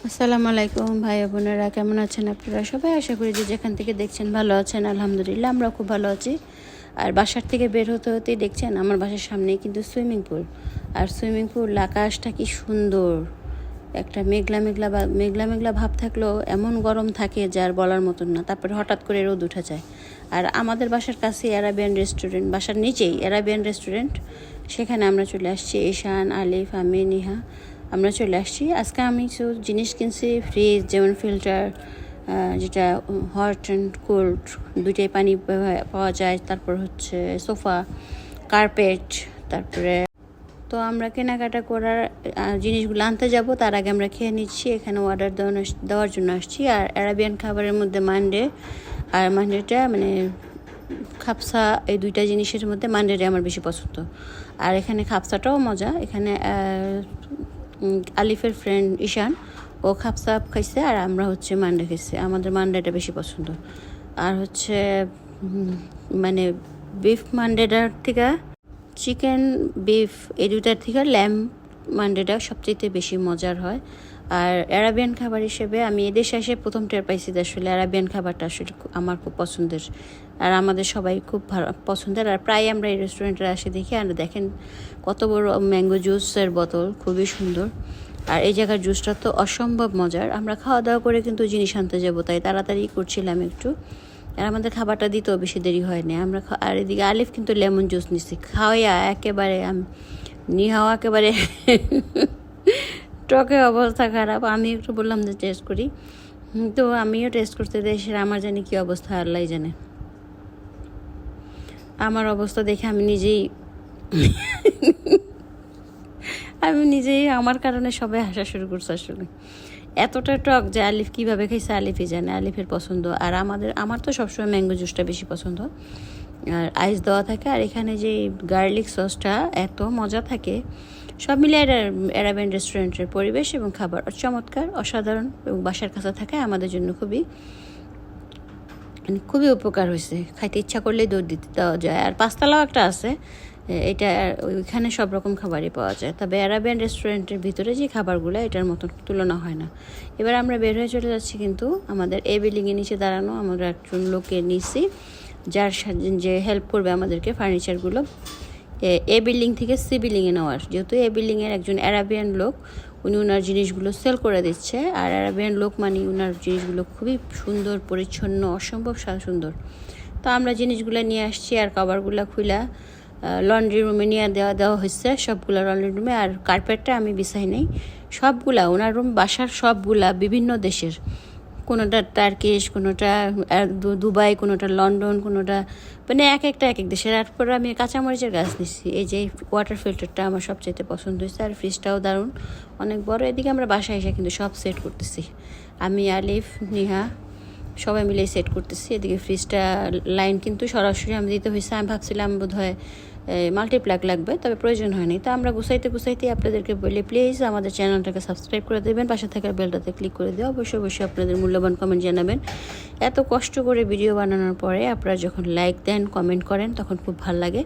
আসসালামু আলাইকুম ভাই বোনেরা, কেমন আছেন আপনারা সবাই? আশা করি যে যেখান থেকে দেখছেন ভালো আছেন। আলহামদুলিল্লাহ আমরা খুব ভালো আছি। আর বাসার থেকে বের হতে হতেই দেখছেন আমার বাসার সামনেই কিন্তু সুইমিং পুল। আর সুইমিং পুল আকাশটা কি সুন্দর, একটা মেঘলা মেঘলা বা মেঘলা মেঘলা ভাব থাকলেও এমন গরম থাকে যে আর বলার মতন না। তারপরে হঠাৎ করে রোদ উঠে যায়। আর আমাদের বাসার কাছে অ্যারাবিয়ান রেস্টুরেন্ট, বাসার নিচেই অ্যারাবিয়ান রেস্টুরেন্ট, সেখানে আমরা চলে আসছি। ঈশান, আলিফ, আমি, নিহা, আমরা চলে আসছি। আজকে আমি কিছু জিনিস কিনছি, ফ্রিজ যেমন ফিল্টার, যেটা হট অ্যান্ড কোল্ড দুইটাই পানি পাওয়া যায়, তারপর হচ্ছে সোফা, কার্পেট, তারপরে তো আমরা কেনাকাটা করার জিনিসগুলো আনতে যাব, তার আগে আমরা খেয়ে নিচ্ছি। এখানে অর্ডার দেওয়ার জন্য আসছি। আর অ্যারাবিয়ান খাবারের মধ্যে মান্ডে আর মান্ডেটা মানে খাপসা, এই দুইটা জিনিসের মধ্যে মান্ডেটা আমার বেশি পছন্দ। আর এখানে খাপসাটাও মজা। এখানে আলিফের ফ্রেন্ড ঈশান, ও খাপসা খাইছে আর আমরা হচ্ছে মান্ডে খাইছে। আমাদের মান্ডেটা বেশি পছন্দ। আর হচ্ছে মানে বিফ মান্ডেটার থেকে চিকেন, বিফ এই দুটার থেকে ল্যাম্ব মান্ডেটা সবচেয়ে বেশি মজার হয়। আর অ্যারাবিয়ান খাবার হিসেবে আমি এদেশে এসে প্রথম টের পাইছি যে আসলে অ্যারাবিয়ান খাবারটা আসলে আমার খুব পছন্দের। আর আমাদের সবাই খুব ভালো পছন্দের। আর প্রায় আমরা এই রেস্টুরেন্টে আসে দেখি। আর দেখেন কত বড় ম্যাঙ্গো জুসের বোতল, খুবই সুন্দর। আর এই জায়গার জুসটা তো অসম্ভব মজার। আমরা খাওয়া দাওয়া করে কিন্তু জিনিস আনতে যাবো, তাই তাড়াতাড়ি করছিলাম একটু। আর আমাদের খাবারটা দিতেও বেশি দেরি হয়নি। আমরা আর এদিকে আলিফ কিন্তু লেমন জুস নিচ্ছি, খাওয়াইয়া একেবারে নিহাও একেবারে টকে অবস্থা খারাপ। আমি একটু বললাম যে টেস্ট করি, তো আমিও টেস্ট করতে দেশের আমার জানি কী অবস্থা, আল্লাহ জানে। আমার অবস্থা দেখে আমি নিজেই আমার কারণে সবাই হাসা শুরু করছে। আসলে এতটা টক যে আলিফ কীভাবে খাইছে আলিফই জানে, আলিফের পছন্দ। আর আমার তো সবসময় ম্যাঙ্গো জুসটা বেশি পছন্দ, আর আইস দেওয়া থাকে। আর এখানে যে গার্লিক সসটা এত মজা থাকে। সব মিলে অ্যারাবিয়ান রেস্টুরেন্টের পরিবেশ এবং খাবার চমৎকার, অসাধারণ, এবং বাসার কাছে থাকায় আমাদের জন্য খুবই উপকার হয়েছে। খাইতে ইচ্ছা করলে দৌড় দিতে দেওয়া যায়। আর পাঁচতলাও একটা আছে, এটা ওইখানে সব রকম খাবারই পাওয়া যায়। তবে অ্যারাবিয়ান রেস্টুরেন্টের ভিতরে যে খাবারগুলো এটার মতন তুলনা হয় না। এবার আমরা বের হয়ে চলে যাচ্ছি, কিন্তু আমাদের এই বিল্ডিংয়ের নিচে দাঁড়ানো আমরা একজন লোককে নিছি, যার যে হেল্প করবে আমাদেরকে ফার্নিচারগুলো এ বিল্ডিং থেকে সি বিল্ডিংয়ে নেওয়ার। যেহেতু এ বিল্ডিংয়ের একজন অ্যারাবিয়ান লোক, উনি ওনার জিনিসগুলো সেল করে দিচ্ছে। আর অ্যারাবিয়ান লোক মানে ওনার জিনিসগুলো খুবই সুন্দর, পরিচ্ছন্ন, অসম্ভব সুন্দর। তো আমরা জিনিসগুলো নিয়ে আসছি। আর কভারগুলো খুলা লন্ড্রি রুমে নিয়ে দেওয়া হয়েছে, সবগুলা লন্ড্রি রুমে। আর কার্পেটটা আমি বিছাই নেই, সবগুলা ওনার রুম বাসার সবগুলা বিভিন্ন দেশের, কোনোটা টার্কিশ, কোনোটা দুবাই, কোনোটা লন্ডন, কোনোটা মানে এক এক দেশের। তারপর আমি কাঁচামরিচের গাছ নিচ্ছি। এই যে ওয়াটার ফিল্টারটা আমার সবচেয়ে পছন্দ হয়েছে। আর ফ্রিজটাও দারুণ, অনেক বড়। এদিকে আমরা বাসায় এসে কিন্তু সব সেট করতেছি, আমি, আলিফ, নিহা সবাই মিলে সেট করতেছি। এদিকে ফ্রিজটা লাইন কিন্তু সরাসরি আমি দিতে হয়েছে। আমি ভাবছিলাম বোধ হয় মাল্টিপ্লাগ লাগবে, তবে প্রয়োজন হয়নি। তো আমরা গুছাইতে আপনাদেরকে বলি, প্লিজ আমাদের চ্যানেলটাকে সাবস্ক্রাইব করে দেবেন, পাশে থাকার বেলটাতে ক্লিক করে দিয়ে অবশ্যই আপনাদের মূল্যবান কমেন্ট জানাবেন। এত কষ্ট করে ভিডিও বানানোর পরে আপনারা যখন লাইক দেন, কমেন্ট করেন, তখন খুব ভালো লাগে।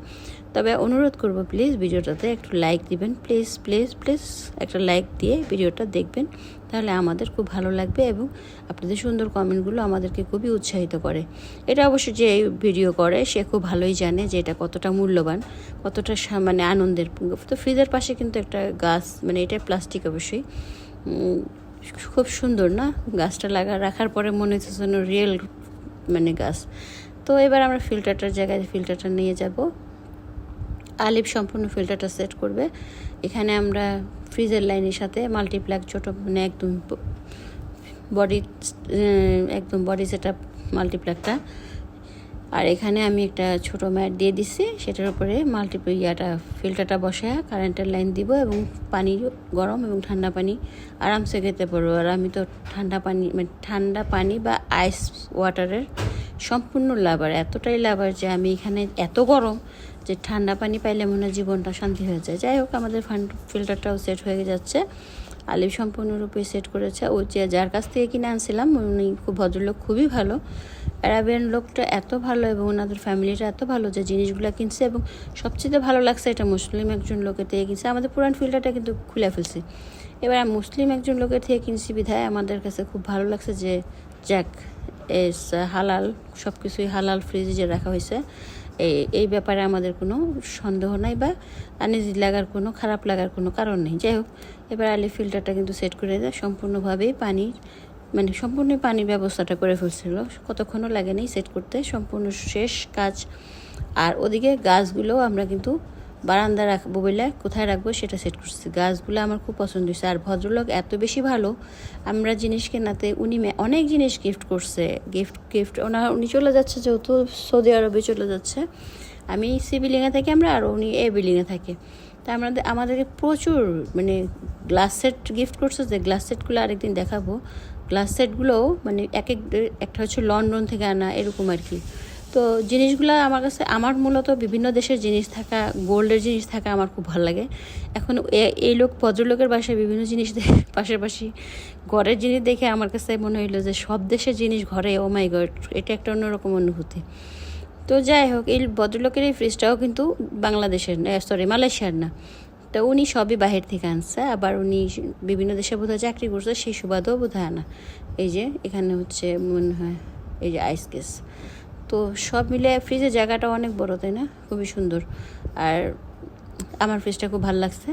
তবে অনুরোধ করব, প্লিজ ভিডিওটাতে একটু লাইক দিবেন, প্লিজ প্লিজ প্লিজ একটা লাইক দিয়ে ভিডিওটা দেখবেন, তাহলে আমাদের খুব ভালো লাগবে। এবং আপনাদের সুন্দর কমেন্টগুলো আমাদেরকে খুবই উৎসাহিত করে। এটা অবশ্যই যে ভিডিও করে সে খুব ভালোই জানে যে এটা কতটা মূল্যবান, কতটা মানে আনন্দের। তো ফ্রিজের পাশে কিন্তু একটা গাছ, মানে এটা প্লাস্টিক অবশ্যই, খুব সুন্দর না গাছটা রাখার পরে মনে হচ্ছে যেন রিয়েল মানে গাছ। তো এবার আমরা ফিল্টারটার জায়গায় ফিল্টারটা নিয়ে যাব। আলিফ সম্পূর্ণ ফিল্টারটা সেট করবে। এখানে আমরা ফ্রিজের লাইনের সাথে মাল্টিপ্লাগ ছোটো, মানে একদম বডি সেটআপ মাল্টিপ্লাগটা। আর এখানে আমি একটা ছোট ম্যাট দিয়ে দিচ্ছি, সেটার উপরে ফিল্টারটা বসায় কারেন্টের লাইন দিব, এবং পানি গরম এবং ঠান্ডা পানি আরামসে খেতে পারবো। আর আমি তো ঠান্ডা পানি বা আইস ওয়াটারের সম্পূর্ণ লাভার, এতটাই লাভার যে আমি এখানে এত গরম যে ঠান্ডা পানি পাইলে মনে হয় জীবনটা শান্তি হয়ে যায়। যাই হোক, আমাদের ফিল্টারটাও সেট হয়ে যাচ্ছে। আলিফ সম্পূর্ণরূপে সেট করেছে। ও যার কাছ থেকে কিনে আনছিলাম উনি খুব ভদ্রলোক, খুবই ভালো। অ্যারাবিয়ান লোকটা এত ভালো এবং ওনাদের ফ্যামিলিটা এত ভালো যে জিনিসগুলো কিনছে। এবং সবচেয়ে ভালো লাগছে এটা মুসলিম একজন লোকের থেকে কিনছে। আমাদের পুরান ফিল্টারটা কিন্তু খুলে ফেলছি, এবার আমি মুসলিম একজন লোকের থেকে কিনছি বিধায় আমাদের কাছে খুব ভালো লাগছে যে যাক এস হালাল, সব কিছুই হালাল ফ্রিজে রাখা হয়েছে। এই ব্যাপারে আমাদের কোনো সন্দেহ নাই বা আনইজি লাগার কোনো, খারাপ লাগার কোনো কারণ নেই। যাই হোক, এবার আলি ফিল্টারটা কিন্তু সেট করে দেয় সম্পূর্ণভাবেই সম্পূর্ণ পানির ব্যবস্থাটা করে ফেলছিল, কতক্ষণও লাগে নেই সেট করতে, সম্পূর্ণ শেষ কাজ। আর ওদিকে গাছগুলোও আমরা কিন্তু বারান্দা রাখবো বলে কোথায় রাখবো সেটা সেট করছি। গাছগুলো আমার খুব পছন্দ হয়েছে। আর ভদ্রলোক এত বেশি ভালো, আমরা জিনিস কেনাতে উনি অনেক জিনিস গিফট করছে। গিফট উনি চলে যাচ্ছে, যেহেতু সৌদি আরবে চলে যাচ্ছে, আমি সি বিল্ডিংয়ে থাকি আমরা, আর উনি এ বিল্ডিংয়ে থাকে। তা আমাদেরকে প্রচুর গ্লাস সেট গিফট করছে, যে গ্লাস সেটগুলো আরেকদিন দেখাবো। গ্লাস সেটগুলোও একটা হচ্ছে লন্ডন থেকে আনা, এরকম আর কি। তো জিনিসগুলো আমার মূলত বিভিন্ন দেশের জিনিস থাকা, গোল্ডের জিনিস থাকা আমার খুব ভালো লাগে। এখন এই ভদ্রলোকের বাসায় বিভিন্ন জিনিস পাশাপাশি ঘরের জিনিস দেখে আমার কাছে মনে হইলো যে সব দেশের জিনিস ঘরে, ও মাই গড, এটা একটা অন্যরকম অনুভূতি। তো যাই হোক, এই ভদ্রলোকের এই ফ্রিজটাও কিন্তু বাংলাদেশের মালয়েশিয়ার না। তো উনি সবই বাহির থেকে আনছে, আবার উনি বিভিন্ন দেশে বোধহয় চাকরি করছে, সেই সুবাদেও বোধহয় আনা। এই যে এখানে হচ্ছে মনে হয় এই যে আইস কেস। তো সব মিলে ফ্রিজের জায়গাটা অনেক বড়, তাই না? খুবই সুন্দর। আর আমার ফ্রিজটা খুব ভালো লাগছে,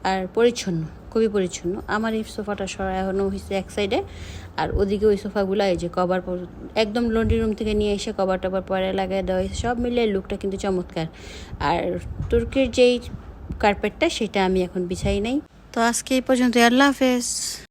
আর পরিচ্ছন্ন, খুবই পরিচ্ছন্ন। আমার এই সোফাটা সরানো হয়েছে এক সাইডে, আর ওদিকে ওই সোফাগুলো এই যে কভার একদম লন্ড্রি রুম থেকে নিয়ে এসে কভার টভার পরে লাগাই দেওয়া হয়েছে। সব মিলে লুকটা কিন্তু চমৎকার। আর তুর্কির যেই কার্পেটটা, সেটা আমি এখন বিছাই নাই। তো আজকে এই পর্যন্ত, আল্লাহ হাফেজ।